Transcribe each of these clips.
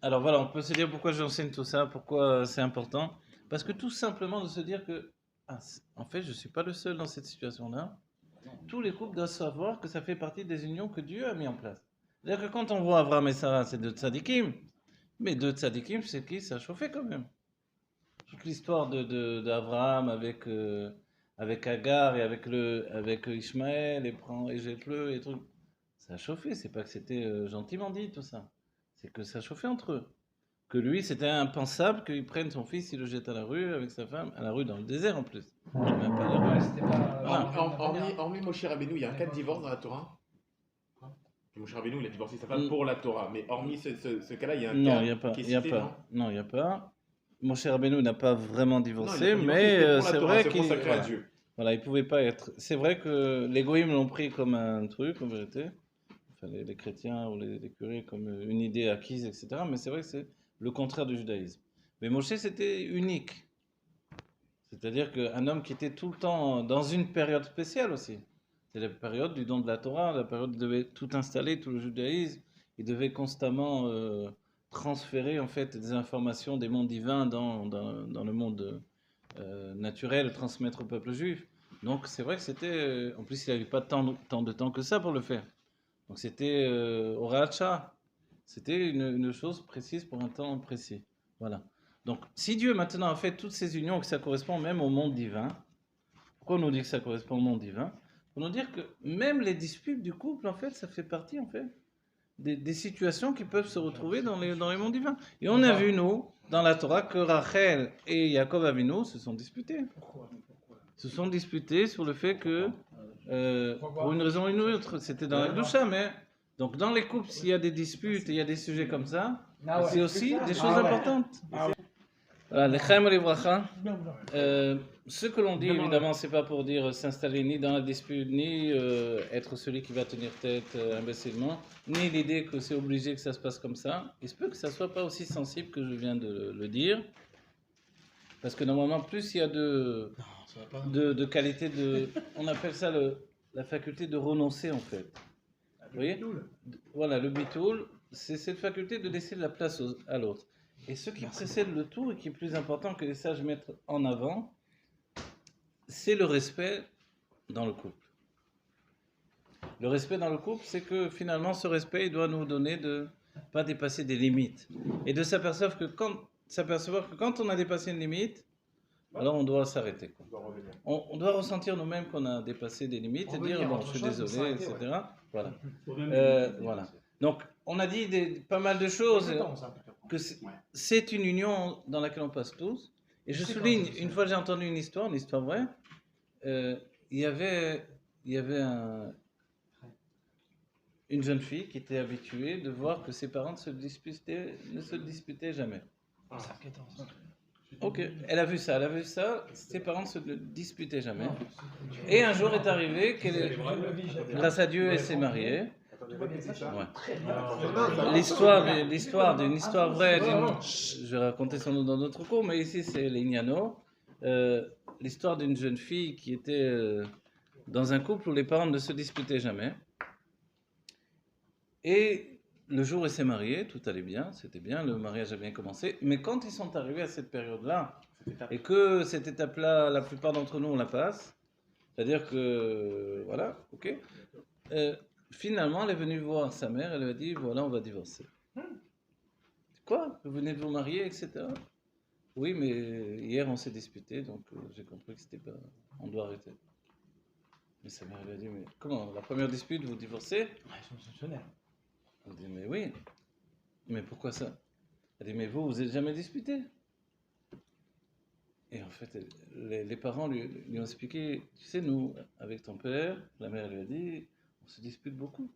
Alors voilà, on peut se dire pourquoi j'enseigne tout ça, pourquoi c'est important. Parce que tout simplement de se dire que, en fait, je ne suis pas le seul dans cette situation-là. Tous les couples doivent savoir que ça fait partie des unions que Dieu a mis en place. C'est-à-dire que quand on voit Abraham et Sarah, c'est deux tzadikim. Mais deux tzadikim, c'est qui? Ça a chauffé quand même. Toute l'histoire d'Abraham avec Agar et avec Ishmaël et Jépleu et tout. Ça a chauffé, c'est pas que c'était gentiment dit tout ça. C'est que ça chauffait entre eux. Que lui, c'était impensable qu'il prenne son fils, il le jette à la rue avec sa femme, à la rue dans le désert en plus. Même pas à la Ouais, rue. c'était pas. Voilà. Hormis Moshe Rabbeinu, il y a un cas de divorce dans la Torah. Moshe Rabbeinu, il a divorcé sa femme pour la Torah. Mais hormis ce cas-là, il y a un Non, cas il n'y a pas. qui est Il y a cité, pas. non? Non, il n'y a pas. Mon cher Rabbeinu n'a pas vraiment Non, il divorcé, a pas divorcé, mais c'était pour la c'est Torah, vrai c'est qu'il consacré à voilà. Dieu. Voilà, il pouvait pas être. C'est vrai que les goïms l'ont pris comme un truc, en vérité. Enfin, les chrétiens ou les curés comme une idée acquise, etc. Mais c'est vrai que c'est le contraire du judaïsme. Mais Moshe, c'était unique. C'est-à-dire qu'un homme qui était tout le temps dans une période spéciale aussi. C'est la période du don de la Torah, la période où il devait tout installer, tout le judaïsme. Il devait constamment transférer en fait des informations des mondes divins dans le monde naturel, transmettre au peuple juif. Donc c'est vrai que c'était... en plus, il n'avait pas tant de temps que ça pour le faire. Donc c'était Horacha. C'était une chose précise pour un temps précis. Voilà. Donc, si Dieu maintenant a fait toutes ces unions, que ça correspond même au monde divin, pourquoi on nous dit que ça correspond au monde divin? Pour nous dire que même les disputes du couple, en fait, ça fait partie, en fait, des situations qui peuvent se retrouver dans les mondes divins. Et on a vu, nous, dans la Torah, que Rachel et Yaakov Avinu se sont disputés. Se sont disputés sur le fait que, pour une raison ou une autre, c'était dans la doucha, mais donc dans les couples, s'il y a des disputes et il y a des sujets comme ça, c'est aussi des choses importantes. Voilà, l'Echaim Livracha. Ce que l'on dit, évidemment, c'est pas pour dire s'installer ni dans la dispute, ni être celui qui va tenir tête imbécilement, ni l'idée que c'est obligé que ça se passe comme ça. Il se peut que ça soit pas aussi sensible que je viens de le dire, parce que normalement, plus il y a de qualité on appelle ça la faculté de renoncer en fait. Vous voyez? Voilà, le bitoul, c'est cette faculté de laisser de la place à l'autre. Et ce qui précède le tout et qui est plus important que les sages mettent en avant, c'est le respect dans le couple. Le respect dans le couple, c'est que finalement, ce respect, il doit nous donner de ne pas dépasser des limites. Et de s'apercevoir que quand on a dépassé une limite, alors on doit s'arrêter. On doit ressentir nous-mêmes qu'on a dépassé des limites et dire, bon, je suis désolé, etc. Voilà. Voilà. Donc, on a dit pas mal de choses, que c'est une union dans laquelle on passe tous. Et je souligne, une fois j'ai entendu une histoire vraie, il y avait une jeune fille qui était habituée de voir que ses parents ne se disputaient jamais. Ok, elle a vu ça, ses parents ne se disputaient jamais. Et un jour est arrivé grâce à Dieu, elle s'est mariée. Ouais. L'histoire d'une histoire vraie, je vais raconter sans doute dans d'autres cours, mais ici c'est l'Ignano. L'histoire d'une jeune fille qui était dans un couple où les parents ne se disputaient jamais. Et le jour où elle s'est mariée, tout allait bien, c'était bien, le mariage a bien commencé. Mais quand ils sont arrivés à cette période-là, et que cette étape-là, la plupart d'entre nous, on la passe, c'est-à-dire que, voilà, ok. Finalement, elle est venue voir sa mère, elle lui a dit, voilà, on va divorcer. Quoi? Vous venez de vous marier, etc. Oui, mais hier on s'est disputé, donc j'ai compris que c'était pas... On doit arrêter. Mais sa mère lui a dit, mais comment? La première dispute, vous divorcez? Ils sont exceptionnels. Elle dit, mais oui. Mais pourquoi ça? Elle dit, mais vous êtes jamais disputé? Et en fait, les parents lui ont expliqué, tu sais, nous, avec ton père, la mère lui a dit, on se dispute beaucoup.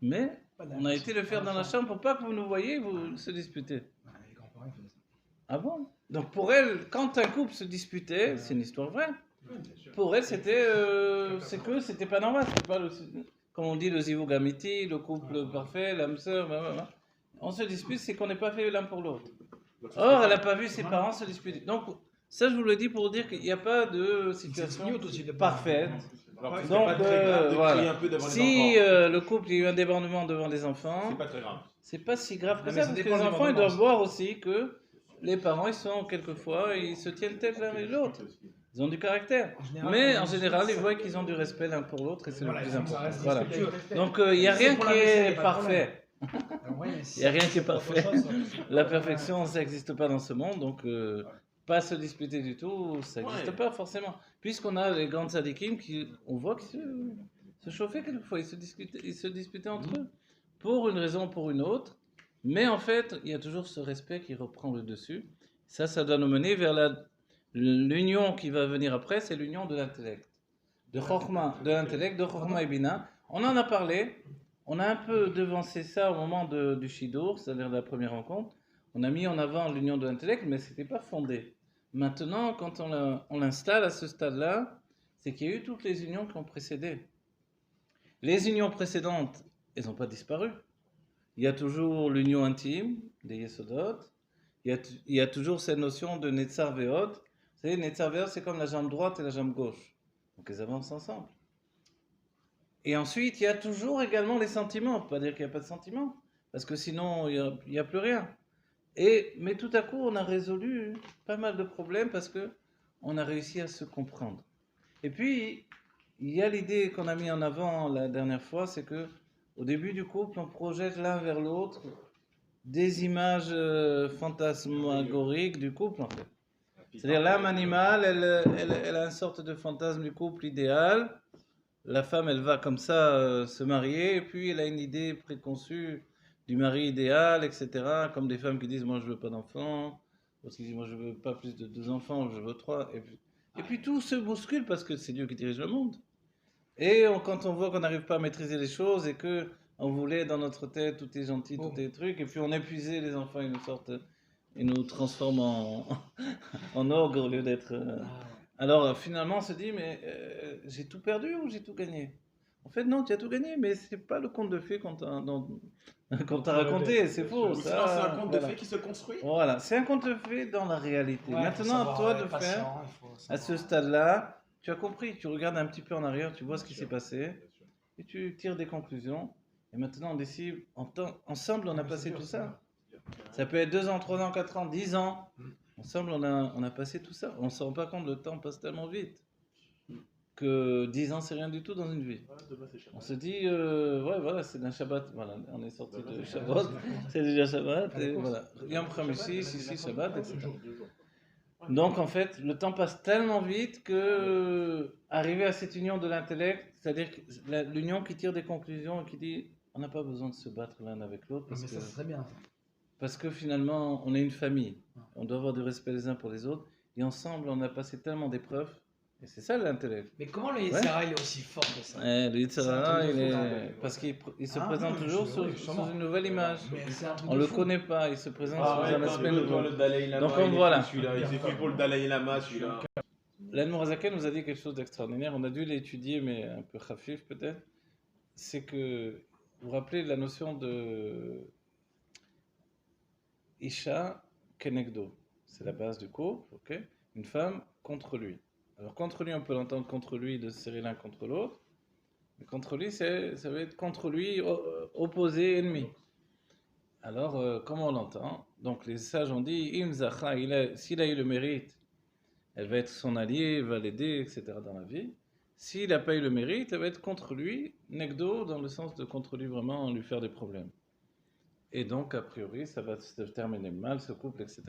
Mais on a été le faire dans la chambre pour pas que vous nous voyiez, vous se disputez. Ah bon? Donc pour elle, quand un couple se disputait, c'est une histoire vraie. Pour elle, c'était pas normal. C'était pas comme on dit, le zivug amiti, le couple parfait, l'âme sœur, blablabla. On se dispute, c'est qu'on n'est pas fait l'un pour l'autre. Or, elle n'a pas vu ses parents se disputer. Donc, ça, je vous le dis pour dire qu'il n'y a pas de situation parfaite. Alors, c'est Donc, pas très grave de voilà. crier un peu devant les Si enfants. le couple il y a eu un débordement devant les enfants, C'est pas très grave. c'est pas si grave que Non, ça, mais ça parce que dépend les du enfants ils débordement doivent voir aussi que les parents ils sont quelquefois ils se tiennent tête l'un et l'autre. Ils ont du caractère. Mais en général, ils voient qu'ils ont du respect l'un pour l'autre et c'est le Voilà, plus il faut que ça important. reste Voilà. respectueux. Donc il n'y a Si rien c'est pour qui la vaisselle, y est a pas de problème. parfait. Il n'y a rien qui est parfait. La perfection, ça n'existe pas dans ce monde, donc pas se disputer du tout, ça n'existe Ouais. pas forcément. Puisqu'on a les grandes sadikim qui, on voit qu'ils se chauffaient quelquefois, ils se disputaient entre eux, pour une raison ou pour une autre. Mais en fait, il y a toujours ce respect qui reprend le dessus. Ça doit nous mener vers l'union qui va venir après, c'est l'union de l'intellect. De Chokhmah, de l'intellect, de Chokhmah et Bina. On en a parlé, on a un peu devancé ça au moment du Shidour, c'est-à-dire de la première rencontre. On a mis en avant l'union de l'intellect, mais ce n'était pas fondé. Maintenant, quand on l'installe à ce stade-là, c'est qu'il y a eu toutes les unions qui ont précédé. Les unions précédentes, elles n'ont pas disparu. Il y a toujours l'union intime, des Yesodot. Il y a toujours cette notion de Netzar Ve'od. Vous savez, Netzar Ve'od, c'est comme la jambe droite et la jambe gauche. Donc, elles avancent ensemble. Et ensuite, il y a toujours également les sentiments. On ne peut pas dire qu'il n'y a pas de sentiments, parce que sinon, il n'y a plus rien. Mais tout à coup, on a résolu pas mal de problèmes parce qu'on a réussi à se comprendre. Et puis, il y a l'idée qu'on a mis en avant la dernière fois, c'est que au début du couple, on projette l'un vers l'autre des images fantasmagoriques du couple, en fait. C'est-à-dire l'âme animale, elle a une sorte de fantasme du couple idéal. La femme, elle va comme ça se marier, et puis elle a une idée préconçue du mari idéal, etc. Comme des femmes qui disent, moi je veux pas d'enfants, d'autres qui disent, moi je veux pas plus de 2 enfants, je veux 3. Et puis tout se bouscule parce que c'est Dieu qui dirige le monde. Et quand on voit qu'on n'arrive pas à maîtriser les choses et que on voulait dans notre tête, tout est gentil, tout est truc, et puis on épuisait les enfants, ils nous transforment en ogre au lieu d'être... Alors finalement on se dit, mais j'ai tout perdu ou j'ai tout gagné? En fait non, tu as tout gagné, mais c'est pas le conte de fées qu'on t'a raconté, c'est faux. Ou Ça, sinon, c'est un conte de voilà. fées qui se construit. Voilà, c'est un conte de fées dans la réalité. Ouais, Maintenant à toi de faire, à ce stade-là, tu as compris, tu regardes un petit peu en arrière, tu vois ce qui s'est passé, et tu tires des conclusions. Et maintenant on décide, ensemble on a passé tout ça. Ça peut être 2 ans, 3 ans, 4 ans, 10 ans. Ensemble, on a passé tout ça. On ne se rend pas compte, le temps passe tellement vite que 10 ans, c'est rien du tout dans une vie. On se dit, ouais, voilà, c'est d'un Shabbat. Voilà, on est sorti de Shabbat, c'est déjà Shabbat. Et voilà, Yom Khamishi, ici, Shabbat, etc. Donc, en fait, le temps passe tellement vite que arriver à cette union de l'intellect, c'est-à-dire l'union qui tire des conclusions et qui dit, on n'a pas besoin de se battre l'un avec l'autre. Mais ça serait bien. Parce que finalement, on est une famille. On doit avoir du respect les uns pour les autres. Et ensemble, on a passé tellement d'épreuves. Et c'est ça l'intellect. Mais comment le Yetzirah il est aussi fort que ça? Le Yetzirah, parce qu'il se présente toujours sous une nouvelle image. On ne le connaît pas, il se présente sous un aspect nouveau. Donc voilà. Il s'est fait pour le Dalai Lama, celui-là. L'Anne Mourazaken nous a dit quelque chose d'extraordinaire. On a dû l'étudier, mais un peu khafif peut-être. C'est que, vous vous rappelez de la notion de Isha Kenegdo. C'est la base du couple, ok? Une femme contre lui. Alors contre lui, on peut l'entendre contre lui, de se serrer l'un contre l'autre. Mais contre lui, ça veut être contre lui, opposé, ennemi. Alors, comment on l'entend? Donc les sages ont dit, s'il a eu le mérite, elle va être son allié, elle va l'aider, etc. dans la vie. S'il n'a pas eu le mérite, elle va être contre lui, negdo, dans le sens de contre lui vraiment, lui faire des problèmes. Et donc, a priori, ça va se terminer mal, ce couple, etc.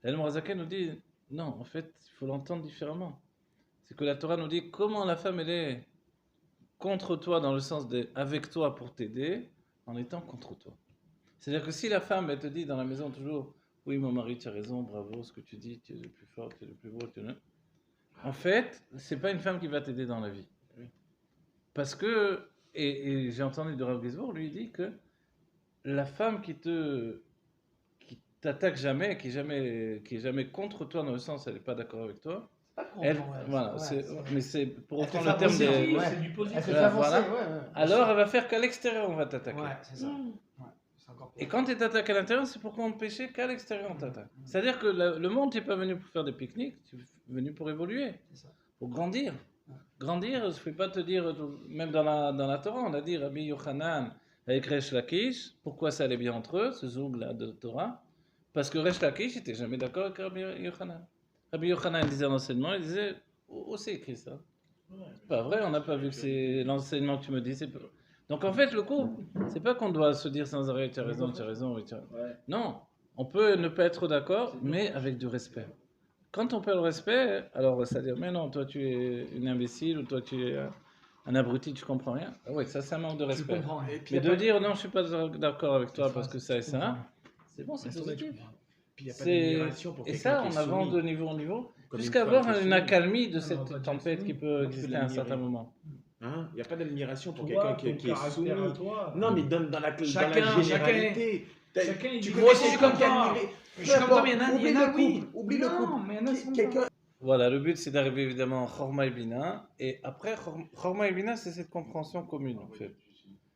El-Mourazaken nous dit, non, en fait, il faut l'entendre différemment. C'est que la Torah nous dit comment la femme, elle est contre toi, dans le sens de avec toi pour t'aider, en étant contre toi. C'est-à-dire que si la femme, elle te dit dans la maison toujours, oui, mon mari, tu as raison, bravo, ce que tu dis, tu es le plus fort, tu es le plus beau, en fait, c'est pas une femme qui va t'aider dans la vie. Parce que, et j'ai entendu de Rav Gizbour, lui, il dit que la femme qui t'attaque jamais, qui est jamais contre toi dans le sens elle n'est pas d'accord avec toi, voilà, mais c'est pour reprendre le terme c'est du positif. Voilà. Alors elle va faire qu'à l'extérieur on va t'attaquer. Ouais, c'est ça. Et quand tu t'attaques à l'intérieur, c'est pourquoi on péché qu'à l'extérieur on t'attaque. C'est-à-dire que le monde, tu n'es pas venu pour faire des pique-niques, tu es venu pour évoluer, pour grandir. Grandir, je ne vais pas te dire, même dans la Torah, on a dit Rabbi Yochanan avec Resh Lakish, pourquoi ça allait bien entre eux, ce zoug-là de Torah? Parce que Resh Lakish n'était jamais d'accord avec Rabbi Yochanan. Rabbi Yochanan disait l'enseignement, il disait, où c'est écrit ça? C'est pas vrai, on n'a pas vu que c'est l'enseignement que tu me dis. Donc en fait, le couple, c'est pas qu'on doit se dire sans arrêt, tu as raison, tu as raison. Oui, non, on peut ne pas être d'accord, mais avec du respect. Quand on perd le respect, alors ça veut dire, mais non, toi tu es une imbécile, ou toi tu es un abruti, tu comprends rien. Ah ouais, ça c'est un manque de Tu respect. comprends. Mais de dire, non, je suis pas d'accord avec toi parce que ça et ça, c'est bon, c'est positif. Puis il n'y a pas d'admiration pour Et quelqu'un ça, qui est on avance soumis. de niveau en niveau, Comme jusqu'à une femme avoir qui est une soumise. accalmie de Ah, cette non, pas tempête qui peut exister à un certain moment. Hein? Il n'y a pas d'admiration pour Toi, quelqu'un ton qui est soumis. caractère à toi. Non, mais dans la Chacun- généralité. chacun, il Tu dit peux moi aussi, pas je suis comme toi. admirer. Je suis comme toi, mais il y en a- Oublie il y en a, le oui. couple. Oublie le Non, couple. mais il y en a, sont Quelqu'un. Voilà, le but c'est d'arriver évidemment à Chorma et Bina, et après Chorma et Bina c'est cette compréhension commune en fait.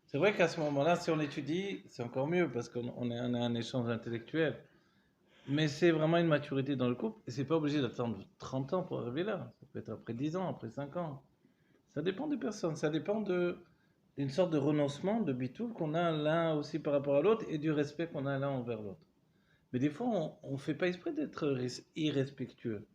C'est vrai qu'à ce moment-là, si on étudie, c'est encore mieux parce qu'on a un échange intellectuel. Mais c'est vraiment une maturité dans le couple, et c'est pas obligé d'attendre 30 ans pour arriver là. Ça peut être après 10 ans, après 5 ans. Ça dépend des personnes, ça dépend d'une sorte de renoncement, de bitoul qu'on a l'un aussi par rapport à l'autre, et du respect qu'on a l'un envers l'autre. Mais des fois, on fait pas exprès d'être irrespectueux.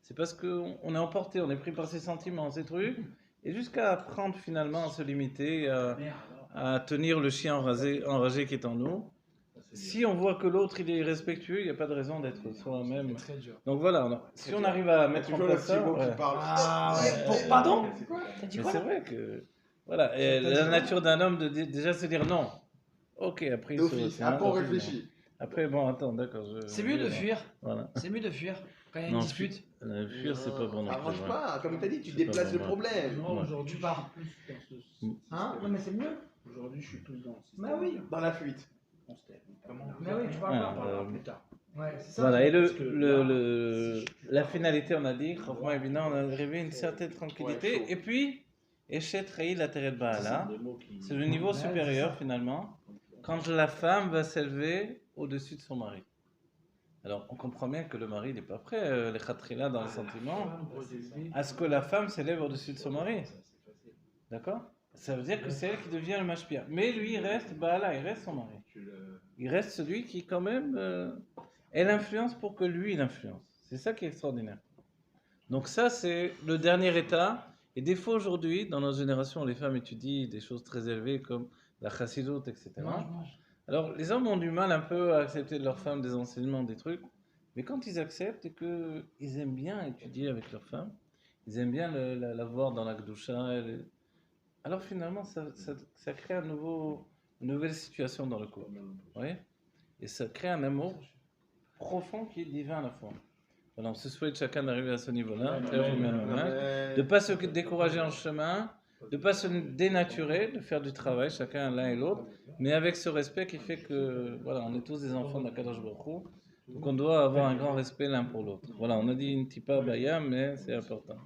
C'est parce qu'on est emporté, on est pris par ses sentiments, ces trucs, et jusqu'à apprendre finalement à se limiter, à tenir le chien enragé qui est en nous. Si on voit que l'autre il est irrespectueux, il n'y a pas de raison d'être soi-même. C'est très dur. Donc voilà, si on arrive à mettre en Toujours le place petit ça, mot ouais. qui parle. Ah ouais. Pardon? T'as dit Mais quoi c'est là? vrai que voilà, et la nature d'un homme de déjà se dire non. Ok, après il se D'office. retient, Après, on donc, réfléchit. Après bon, attends, d'accord. C'est mieux de fuir. Voilà. C'est mieux de fuir quand il y a une Non, dispute. Fuir, c'est pas bon non Ça plus. marche ouais. pas. Comme tu as dit, tu C'est pas déplaces bon, le ouais. problème. Non, Ouais. aujourd'hui, Tu pars. je suis plus dans ce. Hein? Non, mais c'est mieux. Aujourd'hui, je suis plus dans ce. Bah oui. Dans la fuite. On se tait. Comment Mais oui, tu parles Ouais, pas. On parlera plus tard. Ouais, c'est ça. Voilà, et Parce que la finalité, on a dit, Chorma et Bina, on a arrivé à une certaine tranquillité. Ouais, chaud. Et puis, Eshet Reï la Teret Baala, c'est le niveau Ouais, supérieur c'est ça. finalement, quand la femme va s'élever au-dessus de son mari. Alors, on comprend bien que le mari n'est pas prêt, les khatrila dans les sentiments, à ce que la femme s'élève au-dessus de son mari. D'accord? Ça veut dire que c'est elle qui devient le mashpia. Mais lui, il reste Baala, il reste son mari. Il reste celui qui, quand même, elle influence pour que lui, il influence. C'est ça qui est extraordinaire. Donc ça, c'est le dernier état. Et des fois, aujourd'hui, dans notre génération, les femmes étudient des choses très élevées comme la chassidoute, etc. Mange. Alors, les hommes ont du mal un peu à accepter de leurs femmes des enseignements, des trucs. Mais quand ils acceptent et qu'ils aiment bien étudier avec leurs femmes, ils aiment bien la voir dans la Gdusha, alors finalement, ça crée une nouvelle situation dans le couple. Vous voyez? Et ça crée un amour profond qui est divin à la fois. Voilà, on se souhaite chacun d'arriver à ce niveau-là, de ne pas se décourager en chemin, de ne pas se dénaturer, de faire du travail, chacun l'un et l'autre, mais avec ce respect qui fait que, voilà, on est tous des enfants d'Akadosh Baruch Hu, donc on doit avoir un grand respect l'un pour l'autre. Voilà, on a dit une tipa bayam, mais c'est important.